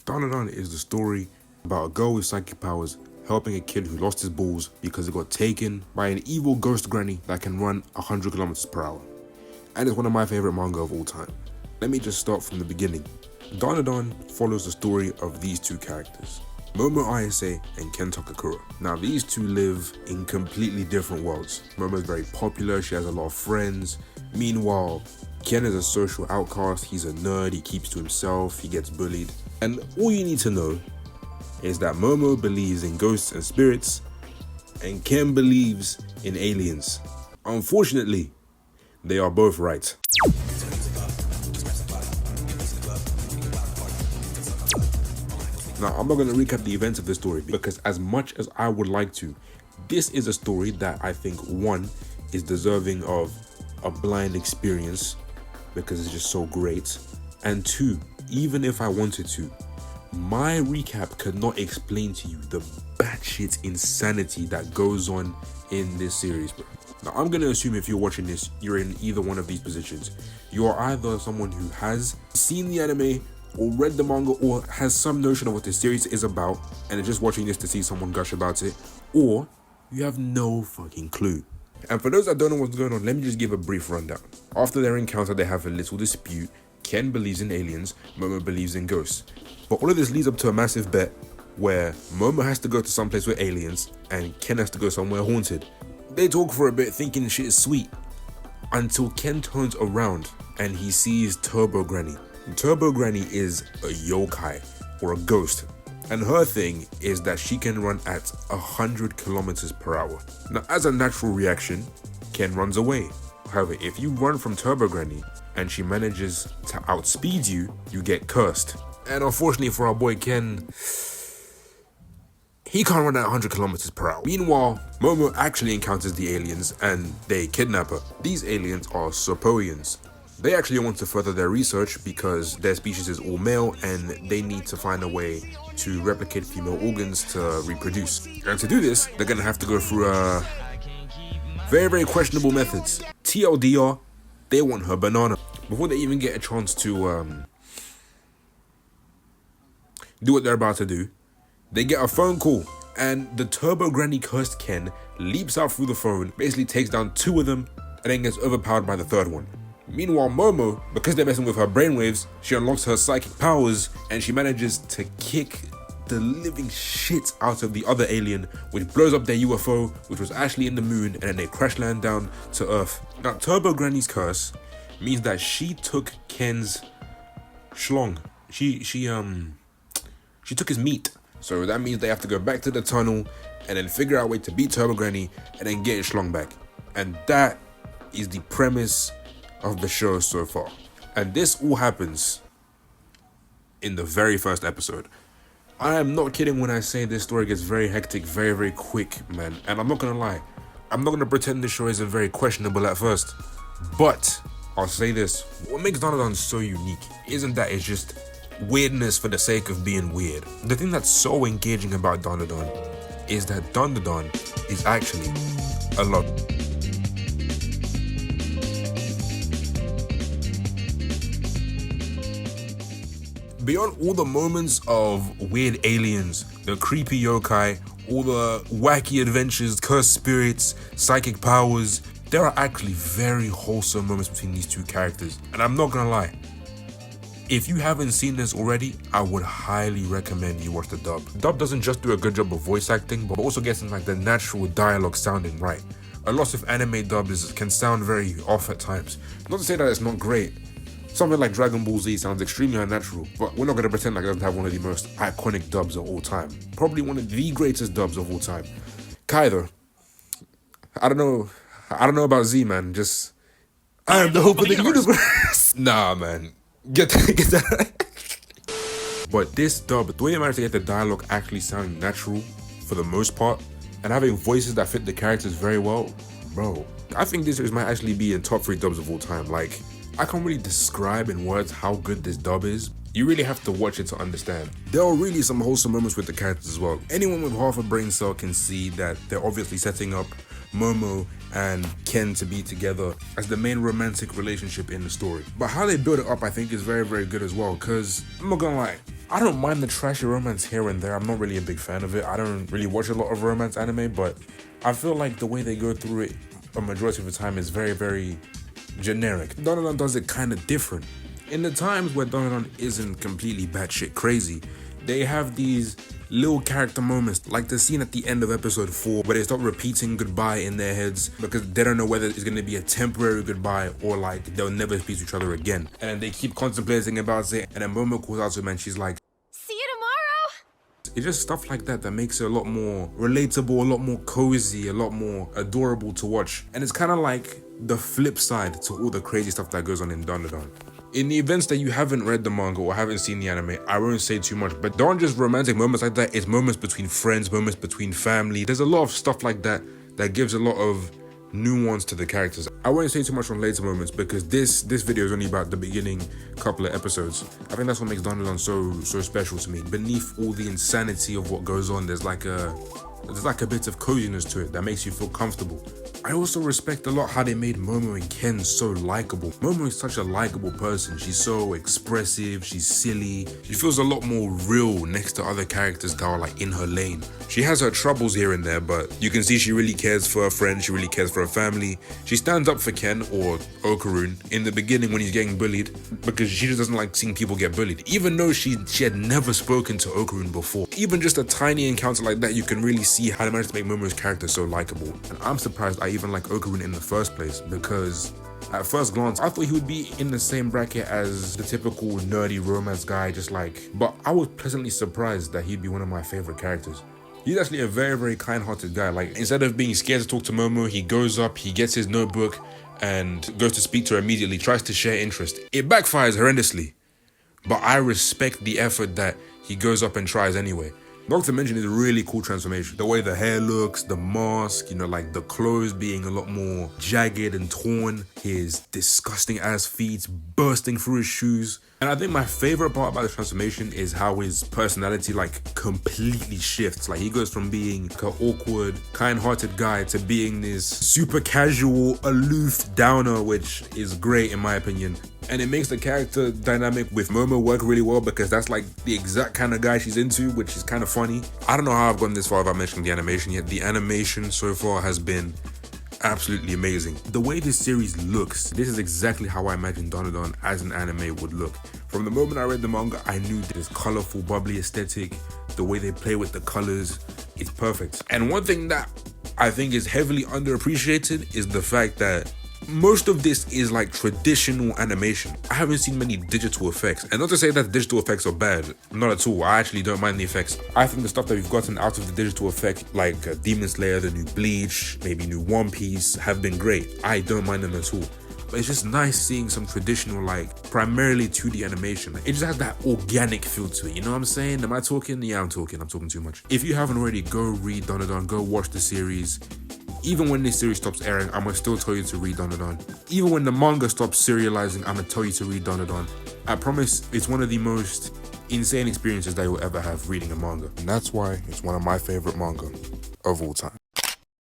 Dandadan is the story about a girl with psychic powers helping a kid who lost his balls because he got taken by an evil ghost granny that can run 100 kilometers per hour. And it's one of my favorite manga of all time. Let me just start from the beginning. Dandadan follows the story of these two characters, Momo Ayase and Ken Takakura. Now these two live in completely different worlds. Momo's very popular, she has a lot of friends. Meanwhile, Ken is a social outcast, he's a nerd, he keeps to himself, he gets bullied. And all you need to know is that Momo believes in ghosts and spirits, and Ken believes in aliens. Unfortunately, they are both right. Now, I'm not going to recap the events of this story because as much as I would like to, this is a story that I think, one, is deserving of a blind experience because it's just so great. And two, even if I wanted to, my recap could not explain to you the batshit insanity that goes on in this series, bro. Now, I'm going to assume if you're watching this, you're in either one of these positions. You're either someone who has seen the anime or read the manga or has some notion of what this series is about and is just watching this to see someone gush about it, or you have no fucking clue. And for those that don't know what's going on, let me just give a brief rundown. After their encounter, they have a little dispute. Ken believes in aliens, Momo believes in ghosts. But all of this leads up to a massive bet where Momo has to go to some place with aliens and Ken has to go somewhere haunted. They talk for a bit thinking shit is sweet until Ken turns around and he sees Turbo Granny. Turbo Granny is a yokai or a ghost, and her thing is that she can run at 100 kilometers per hour. Now, as a natural reaction, Ken runs away. However, if you run from Turbo Granny and she manages to outspeed you, you get cursed. And unfortunately for our boy Ken, he can't run at 100 kilometers per hour. Meanwhile, Momo actually encounters the aliens and they kidnap her. These aliens are Sopoians. They actually want to further their research because their species is all male and they need to find a way to replicate female organs to reproduce. And to do this, they're gonna have to go through very, very questionable methods. TLDR, they want her banana. Before they even get a chance to do what they're about to do, they get a phone call and the Turbo Granny cursed Ken leaps out through the phone, basically takes down two of them and then gets overpowered by the third one. Meanwhile, Momo, because they're messing with her brainwaves, she unlocks her psychic powers and she manages to kick the living shit out of the other alien, which blows up their UFO, which was actually in the moon, and then they crash land down to Earth. Now, Turbo Granny's curse means that she took Ken's schlong. She took his meat. So that means they have to go back to the tunnel and then figure out a way to beat Turbo Granny and then get his schlong back. And that is the premise of the show so far. And this all happens in the very first episode. I am not kidding when I say this story gets very hectic, very, very quick, man. And I'm not gonna lie, I'm not gonna pretend this show isn't very questionable at first. But I'll say this, what makes Dandadan so unique isn't that it's just weirdness for the sake of being weird. The thing that's so engaging about Dandadan is that Dandadan is actually a lot. Beyond all the moments of weird aliens, the creepy yokai, all the wacky adventures, cursed spirits, psychic powers, there are actually very wholesome moments between these two characters. And I'm not gonna lie, if you haven't seen this already, I would highly recommend you watch the dub. The dub doesn't just do a good job of voice acting, but also gets in like the natural dialogue sounding right. A lot of anime dubs can sound very off at times. Not to say that it's not great. Something like Dragon Ball Z sounds extremely unnatural, but we're not going to pretend like it doesn't have one of the most iconic dubs of all time. Probably one of the greatest dubs of all time. Kai though, I don't know about Z, man, just, I am the hope of the universe. Nah, man, get that. But this dub, the way they managed to get the dialogue actually sounding natural for the most part, and having voices that fit the characters very well, bro, I think this series might actually be in top 3 dubs of all time. Like, I can't really describe in words how good this dub is. You really have to watch it to understand. There are really some wholesome moments with the characters as well. Anyone with half a brain cell can see that they're obviously setting up Momo and Ken to be together as the main romantic relationship in the story. But how they build it up, I think, is very, very good as well, because I'm not gonna lie, I don't mind the trashy romance here and there. I'm not really a big fan of it. I don't really watch a lot of romance anime, but I feel like the way they go through it a majority of the time is very, very generic. Dandadan does it kind of different. In the times where Dandadan isn't completely batshit crazy, they have these little character moments, like the scene at the end of episode 4 where they start repeating goodbye in their heads because they don't know whether it's going to be a temporary goodbye or like they'll never speak to each other again. And they keep contemplating about it, and then Momo calls out to him and she's like, "See you tomorrow." it's just stuff like that that makes it a lot more relatable, a lot more cozy, a lot more adorable to watch. And it's kind of like the flip side to all the crazy stuff that goes on in Dandadan. In the events that you haven't read the manga or haven't seen the anime, I won't say too much, but don't just romantic moments like that. It's moments between friends, moments between family. There's a lot of stuff like that that gives a lot of nuance to the characters. I won't say too much on later moments because this video is only about the beginning couple of episodes. I think that's what makes Dandadan so special to me. Beneath all the insanity of what goes on, there's like a bit of coziness to it that makes you feel comfortable. I also respect a lot how they made Momo and Ken so likable. Momo is such a likable person. She's so expressive, she's silly. She feels a lot more real next to other characters that are like in her lane. She has her troubles here and there, but you can see she really cares for her friends, she really cares for her family. She stands up for Ken, or Okarun, in the beginning when he's getting bullied, because she just doesn't like seeing people get bullied. Even though she had never spoken to Okarun before. Even just a tiny encounter like that, you can really see how they managed to make Momo's character so likable. And I'm surprised I even like Okarun in the first place, because at first glance I thought he would be in the same bracket as the typical nerdy romance guy, but I was pleasantly surprised that he'd be one of my favorite characters. He's actually a very, very kind-hearted guy. Like, instead of being scared to talk to Momo, he goes up, he gets his notebook and goes to speak to her immediately, tries to share interest. It backfires horrendously, but I respect the effort that he goes up and tries anyway. Not to mention, it's a really cool transformation. The way the hair looks, the mask, like the clothes being a lot more jagged and torn, his disgusting ass feet bursting through his shoes. And I think my favorite part about the transformation is how his personality completely shifts. He goes from being an awkward, kind-hearted guy to being this super casual, aloof downer, which is great in my opinion. And it makes the character dynamic with Momo work really well, because that's the exact kind of guy she's into, which is kind of funny. I don't know how I've gone this far without mentioning the animation yet. The animation so far has been absolutely amazing. The way this series looks, this is exactly how I imagined Dandadan as an anime would look. From the moment I read the manga, I knew this colorful, bubbly aesthetic, the way they play with the colors, it's perfect. And one thing that I think is heavily underappreciated is the fact that most of this is traditional animation. I haven't seen many digital effects, and not to say that digital effects are bad, not at all. I actually don't mind the effects. I think the stuff that we've gotten out of the digital effect, like Demon Slayer, the new Bleach, maybe new One Piece, have been great. I don't mind them at all. But it's just nice seeing some traditional, primarily 2D animation. It just has that organic feel to it, you know what I'm saying? Am I talking? Yeah, I'm talking too much. If you haven't already, go read Dandadan, go watch the series. Even when this series stops airing, I'm gonna still tell you to read Dandadan. Even when the manga stops serializing, I'm gonna tell you to read Dandadan. I promise, it's one of the most insane experiences that you'll ever have reading a manga. And that's why it's one of my favorite manga of all time.